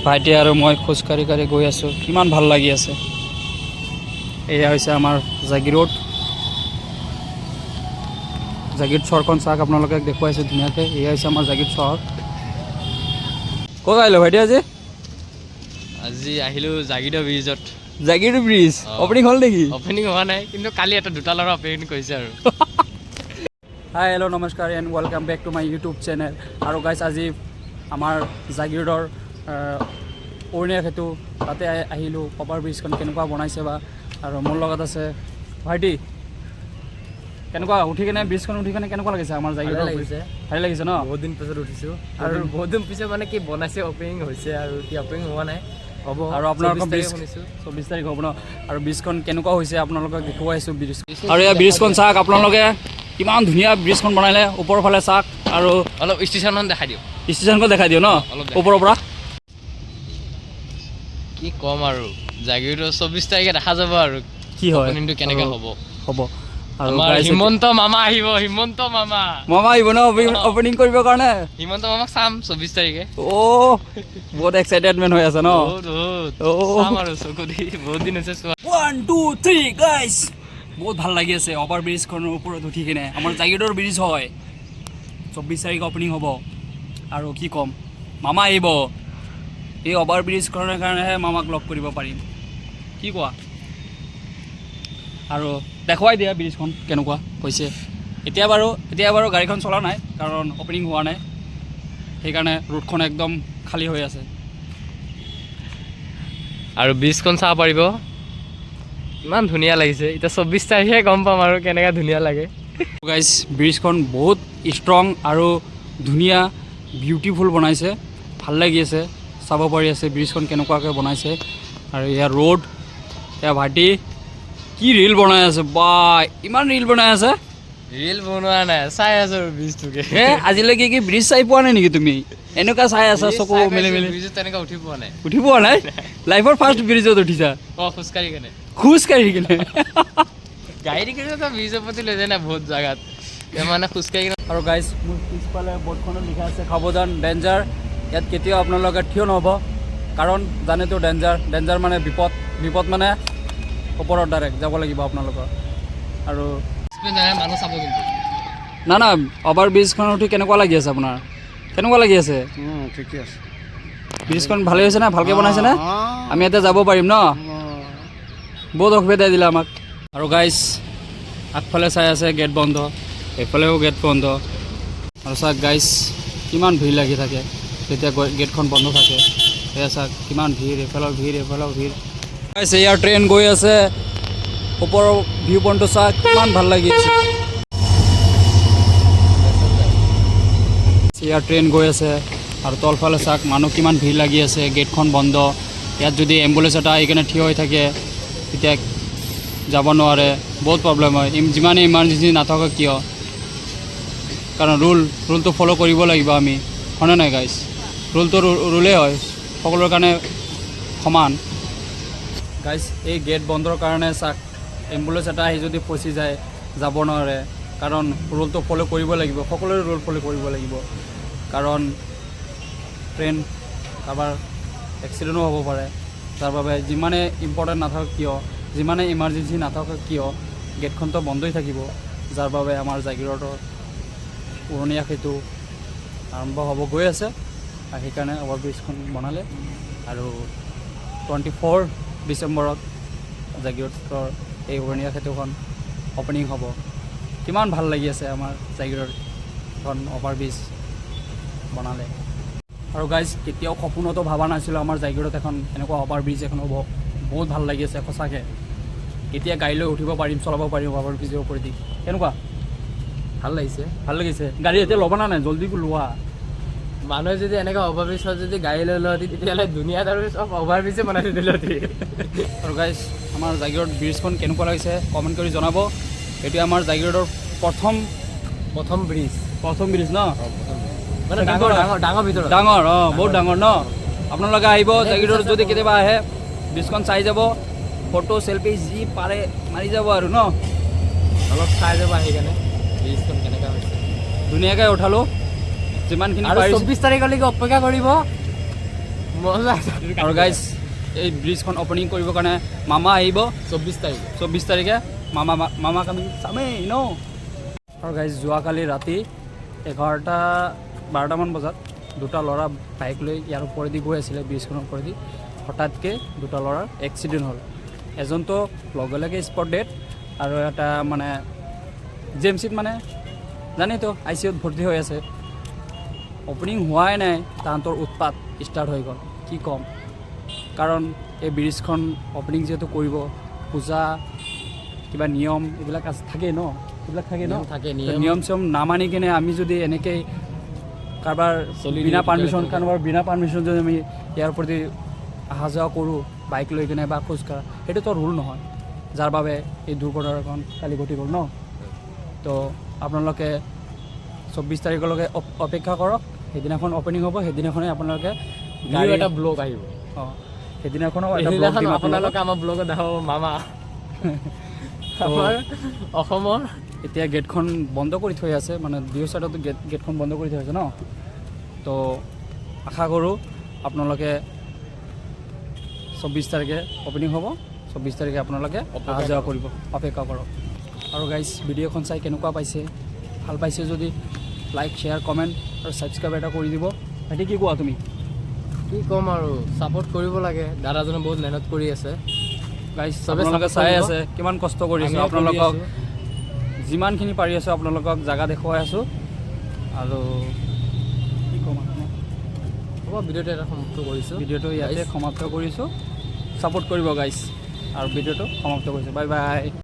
ভাইটি আৰু মই খোজকাঢ়ি কাঢ়ি গৈ আছোঁ, কিমান ভাল লাগি আছে। এয়া হৈছে আমাৰ জাগিৰোড। জাগিৰোড চহৰখন চাওক, আপোনালোকে দেখুৱাইছোঁ ধুনীয়াকৈ। এয়া হৈছে আমাৰ জাগিৰোড চহৰ। ক'ত আহিলোঁ ভাইটি আজি? আজি আহিলোঁ জাগিৰোড ব্ৰিজত। জাগিৰোড ব্ৰিজ অপেনিং হ'ল নেকি? অপেনিং হোৱা নাই, কিন্তু কালি দুটা ল'ৰা অপেনিং কৰিছে আৰু। হাই হেল্ল' নমস্কাৰ and welcome back to my YouTube channel. আৰু গাইজ আজি আমাৰ জাগিৰোডৰ অৰণীয়া সেতু তাতে আহিলোঁ। অভাৰ ব্ৰিজখন কেনেকুৱা বনাইছে বা, আৰু মোৰ লগত আছে ভাইটি। কেনেকুৱা উঠি কেনে ব্ৰিজখন উঠি কেনে কেনেকুৱা লাগিছে? আমাৰ জাগিৰোড লাগিছে, ভালে লাগিছে ন? বহুত দিন পিছত উঠিছোঁ, আৰু বহুত দিন পিছত মানে কি বনাইছে, অপেনিং হৈছে আৰু এতিয়া অপেনিং হোৱা নাই, হ'ব। আৰু আপোনালোকৰ ব্ৰিজ শুনিছোঁ 24 তাৰিখ হ'ব ন? আৰু ব্ৰিজখন কেনেকুৱা হৈছে আপোনালোকক দেখুৱাইছোঁ ব্ৰিজ। আৰু এই ব্ৰিজখন চাওক আপোনালোকে, কিমান ধুনীয়া ব্ৰিজখন বনালে। ওপৰৰ ফালে চাওক, আৰু অলপ ষ্টেচনখন দেখাই দিওঁ। ষ্টেচনখন দেখাই দিওঁ ন ওপৰৰ পৰা। কি ক'ম আৰু, জাগিৰোড 24 তাৰিখে দেখা যাব আৰু কি হয় অপেনিংটো কেনেকৈ হ'ব। আৰু হিমন্ত মামা আহিব, হিমন্ত মামা আহিব ন অপেনিং কৰিবৰ কাৰণে? হিমন্ত মামাক চাম 24 তাৰিখে। বহুত এক্সাইটেডমেণ্ট হৈ আছে ন? চাম আৰু চকু দি, বহুত দিন হৈছে চোৱা। 1 2 3 গাইজ, বহুত ভাল লাগি আছে অভাৰ ব্ৰিজখনৰ ওপৰত উঠি কিনে। আমাৰ জাগিৰোডৰ ব্ৰিজ হয়, 24 তাৰিখ অপেনিং হ'ব। আৰু কি ক'ম, মামা আহিব। এই অভাৰ ব্ৰিজখনৰ কাৰণেহে মামাক লগ কৰিব পাৰিম, কি কোৱা? আৰু দেখুৱাই দিয়া ব্ৰিজখন কেনেকুৱা হৈছে। এতিয়া বাৰু গাড়ীখন চলা নাই, কাৰণ অপেনিং হোৱা নাই, সেইকাৰণে ৰোডখন একদম খালী হৈ আছে। আৰু ব্ৰিজখন চাব পাৰিব, ইমান ধুনীয়া লাগিছে। এতিয়া 24 তাৰিখে গম পাম আৰু কেনেকৈ ধুনীয়া লাগে। গাইজ ব্ৰিজখন বহুত ষ্ট্ৰং আৰু ধুনীয়া, বিউটিফুল বনাইছে, ভাল লাগি আছে। চাব পাৰি আছে ব্ৰিজখন কেনেকুৱাকৈ বনাইছে। আৰু ইয়াৰ ৰোড, এয়া ভাইটি কি ৰিল বনাই আছে বা, ইমান ৰিল বনাই আছে। ৰিল বনোৱা নাই, চাই আছো ব্ৰিজটোকে। আজিলৈকে কি ব্ৰিজ চাই পোৱা নাই নেকি তুমি? এনেকুৱা চাই আছা চকু মেলি মেলি? ব্ৰিজত তেনেকৈ উঠি পোৱা নাই। উঠি পোৱা নাই? লাইফৰ ফাৰ্ষ্ট ব্ৰিজত উঠিছা? খোজকাঢ়ি কেনে। খোজকাঢ়ি কিনে? গাড়ী কিনে ব্ৰিজৰ প্ৰতি লৈ যায় না বহুত জেগাত, মানে খোজকাঢ়ি কিনে। আৰু গাইজ মোৰ পিছফালে বৰ্ডখনত লিখা আছে সাৱধান, ডেঞ্জাৰ। ইয়াত কেতিয়াও আপোনালোকে থিয় নহ'ব, কাৰণ জানেতো ডেঞ্জাৰ মানে বিপদ মানে ওপৰত ডাইৰেক্ট যাব লাগিব আপোনালোকৰ। আৰু মানুহ চাব কিন্তু না অভাৰ ব্ৰিজখন উঠি কেনেকুৱা লাগি আছে আপোনাৰ? কেনেকুৱা লাগি আছে? ঠিকে আছে, ব্ৰিজখন ভালে হৈছে নে? ভালকৈ বনাইছে নে? আমি এতিয়া যাব পাৰিম ন? বহুত অসুবিধা দিলে আমাক। আৰু গাইজ আগফালে চাই আছে গেট বন্ধ, এইফালেও গেট বন্ধ। আৰু চাওক গাইজ কিমান ভিৰ লাগি থাকে যেতিয়া গেটখন বন্ধ থাকে। এয়া চাওক কিমান ভিৰ, এইফালেও ভিৰ। গাইজ ইয়াৰ ট্ৰেইন গৈ আছে, ওপৰৰ ভিউ পইণ্টটো চাওক, কিমান ভাল লাগি আছে। ইয়াৰ ট্ৰেইন গৈ আছে, আৰু তলফালে চাওক মানুহ কিমান ভিৰ লাগি আছে, গেটখন বন্ধ। ইয়াত যদি এম্বুলেঞ্চ এটা আহি কিনে থিয় হৈ থাকে, তেতিয়া যাব নোৱাৰে, বহুত প্ৰব্লেম হয়। যিমানে ইমাৰ্জেঞ্চি নাথাকক কিয়, কাৰণ ৰুলটো ফ'ল' কৰিব লাগিব আমি, হয়নে নাই গাইজ? ৰুলটো ৰুলেই হয়, সকলোৰে কাৰণে সমান। গাইজ এই গেট বন্ধৰ কাৰণে চাওক, এম্বুলেঞ্চ এটা আহি যদি ফচি যায়, যাব নোৱাৰে, কাৰণ ৰুলটো ফ'ল' কৰিব লাগিব, সকলোৰে ৰুল ফ'ল' কৰিব লাগিব। কাৰণ ট্ৰেইন কাৰোবাৰ এক্সিডেণ্টো হ'ব পাৰে, তাৰ বাবে যিমানে ইম্পৰ্টেণ্ট নাথাকক কিয়, যিমানে ইমাৰ্জেঞ্চি নাথাকক কিয়, গেটখনতো বন্ধই থাকিব। যাৰ বাবে আমাৰ জাগিৰোডৰ অৰণীয়া সেতু আৰম্ভ হ'ব গৈ আছে, আৰু সেইকাৰণে অভাৰ ব্ৰিজখন বনালে। আৰু 24 ডিচেম্বৰত জাগিৰোডৰ এই অৰণীয়া সেতুখন অপেনিং হ'ব। কিমান ভাল লাগি আছে আমাৰ জাগিৰোডখন অভাৰ ব্ৰিজ বনালে। আৰু গাইজ কেতিয়াও সপোনতো ভবা নাছিলোঁ আমাৰ জাগিৰোডত এখন এনেকুৱা অভাৰ ব্ৰিজ এখন হ'ব। বহুত ভাল লাগি আছে সঁচাকৈ। কেতিয়া গাড়ী লৈ উঠিব পাৰিম, চলাব পাৰিম অভাৰ ব্ৰিজৰ ওপৰেদি। কেনেকুৱা ভাল লাগিছে? গাড়ী এতিয়া ল'ব নাই, জল্দি লোৱা। মানুহে যদি এনেকৈ অভাৰ ব্ৰিজত যদি গাড়ী লৈ লয়, তেতিয়াহ'লে দুনিয়াত আৰু চব অভাৰ ব্ৰিজে বনাই দিলে। আৰু গাইজ আমাৰ জাগিৰোড ব্ৰিজখন কেনেকুৱা লাগিছে কমেণ্ট কৰি জনাব। এইটো আমাৰ জাগিৰোডৰ প্ৰথম ব্ৰিজ ন? মানে ডাঙৰ ভিতৰত ডাঙৰ, বহুত ডাঙৰ ন? আপোনালোকে আহিব জাগিৰোড, যদি কেতিয়াবা আহে ব্ৰিজখন চাই যাব, ফটো চেলফি যি পাৰে মাৰি যাব আৰু ন? অলপ চাই যাব আহি কেনে ব্ৰিজখন কেনেকুৱা হৈছে। ধুনীয়াকৈ উঠালোঁ যিমানখিনি। 24 তাৰিখলৈকে অপেক্ষা কৰিব, মজা আৰু গাইজ এই ব্ৰিজখন অপেনিং কৰিবৰ কাৰণে মামা আহিব 24 তাৰিখে মামাক আমি চামেই ন। আৰু গাইজ যোৱাকালি ৰাতি 11-12মান বজাত দুটা ল'ৰা বাইক লৈ ইয়াৰ ওপৰেদি গৈ আছিলে ব্ৰিজখনৰ ওপৰেদি, হঠাৎকৈ দুটা ল'ৰাৰ এক্সিডেণ্ট হ'ল। এজনটো লগে লগে স্পট ডেড আৰু এটা মানে জি এম চিত মানে জানেইতো ICUত ভৰ্তি হৈ আছে। অপেনিং হোৱাই নাই তাহাঁতৰ উৎপাত ষ্টাৰ্ট হৈ গ'ল। কি ক'ম, কাৰণ এই ব্ৰিজখন অপেনিং যিহেতু কৰিব, পূজা কিবা নিয়ম এইবিলাক থাকেই ন, এইবিলাক থাকে ন, নিয়ম চিয়ম নামানি কিনে আমি যদি এনেকৈ কাৰোবাৰ বিনা পাৰ্মিশ্যন যদি আমি ইয়াৰ প্ৰতি অহা যোৱা কৰোঁ বাইক লৈ কিনে বা খোজকাঢ়া, সেইটোতো ৰুল নহয়, যাৰ বাবে এই দুৰ্ঘটনাখন কালি ঘটি গ'ল ন। তো আপোনালোকে 24 তাৰিখলৈকে অপেক্ষা কৰক, সেইদিনাখন অপেনিং হ'ব, সেইদিনাখনেই আপোনালোকে গাড়ী এটা ব্লগ আহিব। অঁ, সেইদিনাখনো আপোনালোকে আমাৰ ব্লগত দেখাব মামা। আমাৰ অসমৰ এতিয়া গেটখন বন্ধ কৰি থৈ আছে, মানে দুয়ো ছাইডতো গেটখন বন্ধ কৰি থৈ আছে ন। তো আশা কৰোঁ আপোনালোকে 24 তাৰিখে অপেনিং হ'ব, 24 তাৰিখে আপোনালোকে অহা যোৱা কৰিব, অপেক্ষা কৰক। আৰু গাইজ ভিডিঅ'খন চাই কেনেকুৱা পাইছে, ভাল পাইছে যদি লাইক শ্বেয়াৰ কমেণ্ট আৰু ছাবস্ক্ৰাইব এটা কৰি দিব। ভাইটি কি কোৱা তুমি? কি ক'ম আৰু, ছাপোৰ্ট কৰিব লাগে, দাদাজনে বহুত মেহনত কৰি আছে। গাইজ আপোনালোকে চাই আছে কিমান কষ্ট কৰি আছোঁ, আপোনালোকক যিমানখিনি পাৰি আছোঁ আপোনালোকক জেগা দেখুৱাই আছোঁ। আৰু কি ক'ম হ'ব, ভিডিঅ'টো এটা সমাপ্ত কৰিছোঁ, ভিডিঅ'টো ইয়াতে সমাপ্ত কৰিছোঁ। ছাপোৰ্ট কৰিব গাইজ, আৰু ভিডিঅ'টো সমাপ্ত কৰিছোঁ। Bye bye.